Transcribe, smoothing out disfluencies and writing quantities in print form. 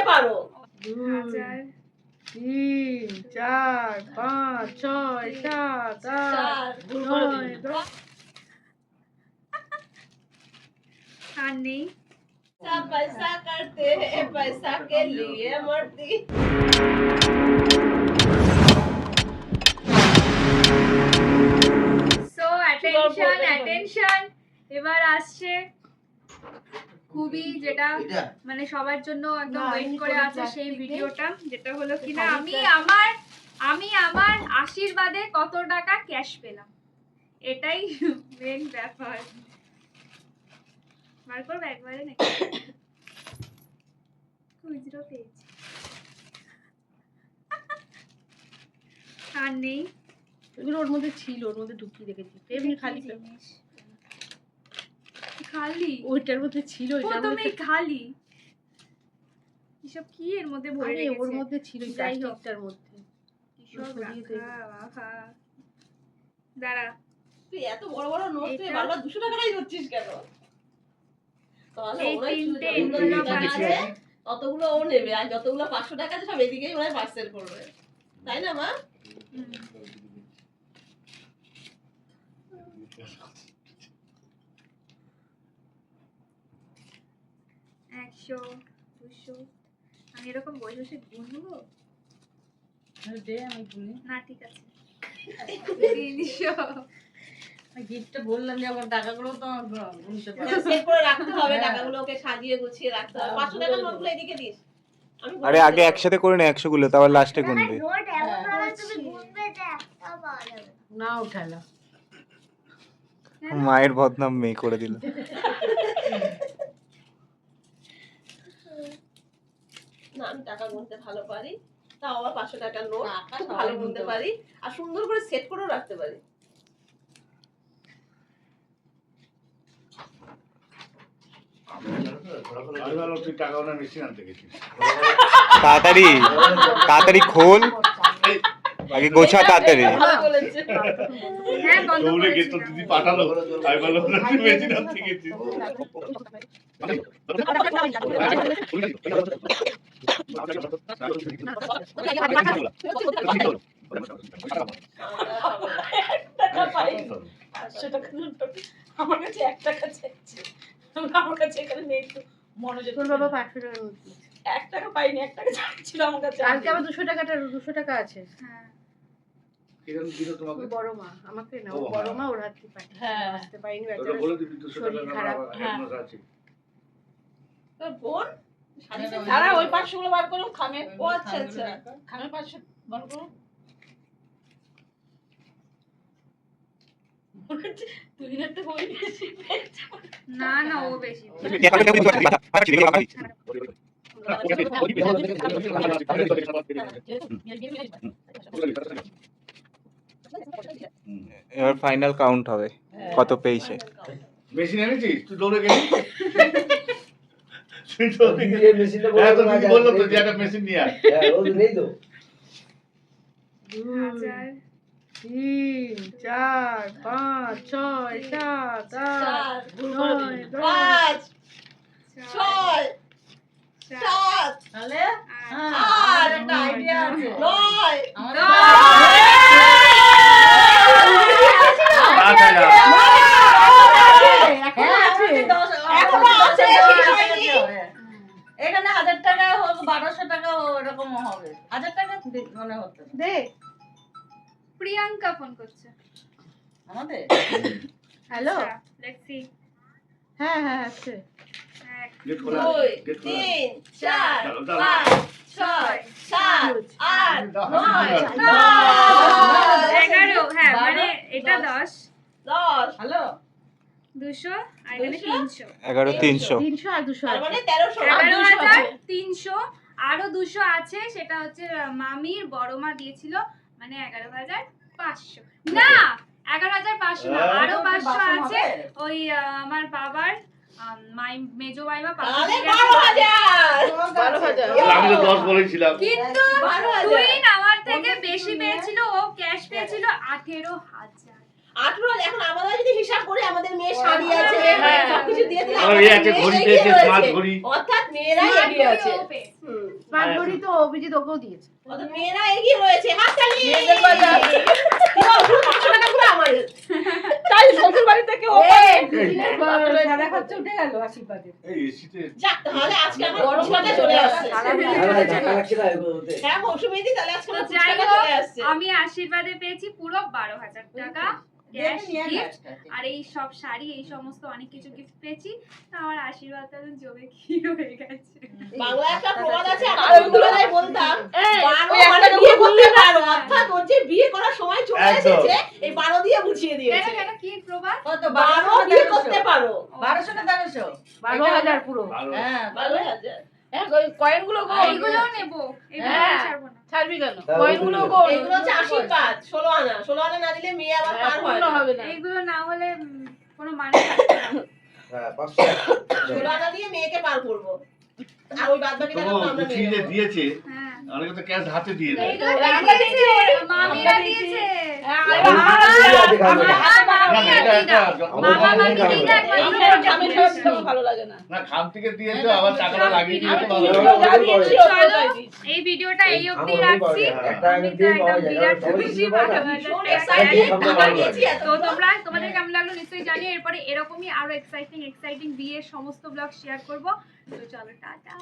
পারো। 2 3 4 5 6 7 8 9 10 আর নেই। सब पैसा करते हैं पैसा के लिए मरती। সো অ্যাটেনশন এবার আসছে খুবই যেটা মানে সবার জন্য একদম ওয়েট করে আছে সেই ভিডিওটা, যেটা হলো কিনা আমি আমার আশীর্বাদে কত টাকা ক্যাশ পেলাম, এটাই মেন ব্যাপার। বার করবে একবারে নাকি? খুচরো পেয়েছি আর নেই। এগুলো ওর মধ্যে ছিল, ওর মধ্যে ঢুকিয়ে রেখেছি এমনি খালি খালি ওইটার মধ্যে ছিল, ওইটার তুমি মধ্যে খালি এসব কি এর মধ্যে ভরে আরে রেখেছে? ওর মধ্যে ছিল যাই হোক। প্লাস্টিকটার মধ্যে। কিসব সরিয়ে দে। রাখা দাঁড়া, তুই এত বড় বড় নোট তুই এটা- বারবার 200 টাকাটাই ধরছিস কেন? তাহলে এই ওরাই তিনটে যতগুলো এগুলো টাকা বাঁচবে। আছে, ততগুলো ও নেবে, আর যতগুলো 500 টাকা আছে সব এদিকেই ওরাই পার্সেল করবে, তাই না মা? একশো 200 আমি এরকম বসে বসে গুনবো দে আমি গুনি। না? ঠিক আছে 300 গিফটটা বললাম যে আমার টাকাগুলো তো গুনতে পারি। সেট করে রাখতে হবে, টাকাগুলো ওকে সাজিয়ে গুছিয়ে রাখতে হবে। 500 টাকার নোটগুলো এদিকে দিস। আমি আরে আগে একসাথে করে নে 100 গুলো, তারপর লাস্টে গুনবে। না উঠালো মায়ের বদনাম মেয়ে করে দিল। না, আমি টাকা গুনতে ভালো পারি, তাও আবার 500 টাকার নোট খুব ভালো গুনতে পারি, আর সুন্দর করে সেট করেও রাখতে পারি। তাড়াতাড়ি তাড়াতাড়ি খোল, আগে গোছা তাড়াতাড়ি। ভালো বলেছে। হ্যাঁ বন্ধ দৌড়ে করেছি। গিয়ে তো দিদি পাঠালো, আমি বললাম তুই মেশিন আনতে গেছিস। টাকা পাইনি, 500 টাকা নোট আমার কাছে 1 টাকা চাইছে, আমার কাছে এখানে নেই তো মনোযোগ। তোর বাবা 500 টাকা নোট দিয়েছে। 1 টাকা পাইনি, 1 টাকা চাইছিল আমার কাছে। কালকে আবার 200 টাকা আছে। হ্যাঁ কিরকম দিল তোমাকে? ওর বড় মা আমাকে না, ও ওর বড় মা ওর হাতে পাঠিয়েছে। হ্যাঁ। আসতে পারিনি ওটা বেচারা। বলে দিবি 200 টাকা শরীর না খারাপ। এখনো আছে। তোর বোন তারা ওই 500 গুলো বার করো খামে। ও আচ্ছা আচ্ছা, খামে 500 বার করো। তুই না তো বই বেশি পেয়েছ। না না ও বেশি এবার ফাইনাল কাউন্ট হবে কত পেয়েছে। মেশিন এনেছিস তুই? দৌড়ে গেলি তুই দৌড়ে গেলি। মেশিনটা হ্যাঁ তো দিদি বললো তো যে একটা মেশিন নিয়ে আয়। হ্যাঁ ও নেই তো 2 হাজার 3 4 5 6 7 8 9 10 5 6 7 তাহলে 8 একটা আইডিয়া আছে 9 এখানে 1000 টাকা হোক 1200 টাকা হোক এরকম হবে। 1000 টাকা মনে হতো দে। প্রিয়াঙ্কা ফোন করছে। আমাদের। Hello let's see. হ্যাঁ হ্যাঁ আছে। গেট খোলা, 2 গেট খোলা। 3 4 দাও, দাও। 5 6 7 8 9 11 হ্যাঁ মানে এটা 10 10 হ্যালো 200 আর এখানে 300 11,300। 300 আর 200 তার আছে। মানে 1300 11,300 আরো 200 আছে, সেটা হচ্ছে মামির বড় মা দিয়েছিল মানে 11,500 না 11,500 না আরো 500 আছে ওই আমার বাবার মেজো মাইমা তাহলে 12,000 আমি তো 10 বলেছিলাম। কিন্তু তুই আমার থেকে বেশি পেয়েছিল, ও ক্যাশ পেয়েছিল 18,000। 18 এখন আমরা যদি হিসাব করি আমাদের মেয়ে শাড়ি আছে সবকিছু দিয়ে দিলে আমার এই আছে, ঘড়ি পেয়েছে, স্মার্ট ঘড়ি। অর্থাৎ মেয়েরাই এগিয়ে আছে। স্মার্ট ঘড়ি তো অভিজিৎ ওকেও দিয়েছে। কত মেয়েরা এগিয়ে রয়েছে, হাততালি। মেয়েদের বাজার। তাই শ্বশুর বাড়ি থেকে ও সাদা খরচা উঠে গেল আশীর্বাদের। এই এসিতে যাক, তাহলে আজকে আমার গরমটা চলে আসছে। হ্যাঁ মৌসুমীদি, তাহলে আজকে আমার যাই ফুচকাটা হোক, চলে আসছে। আমি আশীর্বাদে পেয়েছি পুরো 12,000 টাকা ক্যাশ গিফট, আর এই সব শাড়ি এই সমস্ত অনেক কিছু গিফট পেয়েছি। তো আমার আশীর্বাদটা জমে কি হয়ে গেছে। বাংলা একটা প্রবাদ আছে, আর ওইগুলো নাই বলতাম, 12 মানে বিয়ে করতে পারো, অর্থাৎ ওর যে বিয়ে করার সময় চলে একদম। এসেছে, এই 12 দিয়ে বুঝিয়ে কেন দিয়েছে। কেন কি প্রবাদ? কত 12 বিয়ে করতে পারো। 1200 না 1300? 12,000 পুরো। ভালো হ্যাঁ 12,000 কয়েনগুলো এইগুলোও নেবো, এইগুলো হ্যাঁ। ছাড়বো না। ছাড়বি কেন? কয়েনগুলো গো এগুলো হচ্ছে আশীর্বাদ, 16 আনা। 16 আনা না দিলে মেয়ে আবার পার হয় না। হবে না। এইগুলো না হলে কোনো মানে থাকবে না। 16 আনা দিয়ে মেয়েকে পার করবো। আর ওই বাদ বাকি টাকা তো আমরা গুছিয়ে নিয়ে যে নেবো। দিয়েছে হ্যাঁ, অনেকে তো ক্যাশ হাতে দিয়ে দেয়। এইগুলো কে দিয়েছে? মামিরা দিয়েছে। না, না, এটা একটা মামা মামি দিদা একবার আমি করে আমি দিয়েছে। সব ভালো লাগে না। না, খাম থেকে দিয়েছে, আবার টাকাটা লাগিয়ে দিয়েছে আমি ভালো। ভিডিও যা দিয়েছি ওটা চলো, তাই দিয়েছি। এই ভিডিওটা এই অবধি রাখছি। আমি তো একদম বিরাট খুশি, 12,000 ভীষণ টাকা excited, গেছে। টাকা নিয়েছি এত। তো তোমাদের কেমন লাগলো নিশ্চয়ই জানিও। এরপরে এরকমই আরো এক্সাইটিং বিয়ের সমস্ত ব্লগ শেয়ার করব। তো চলো টাটা।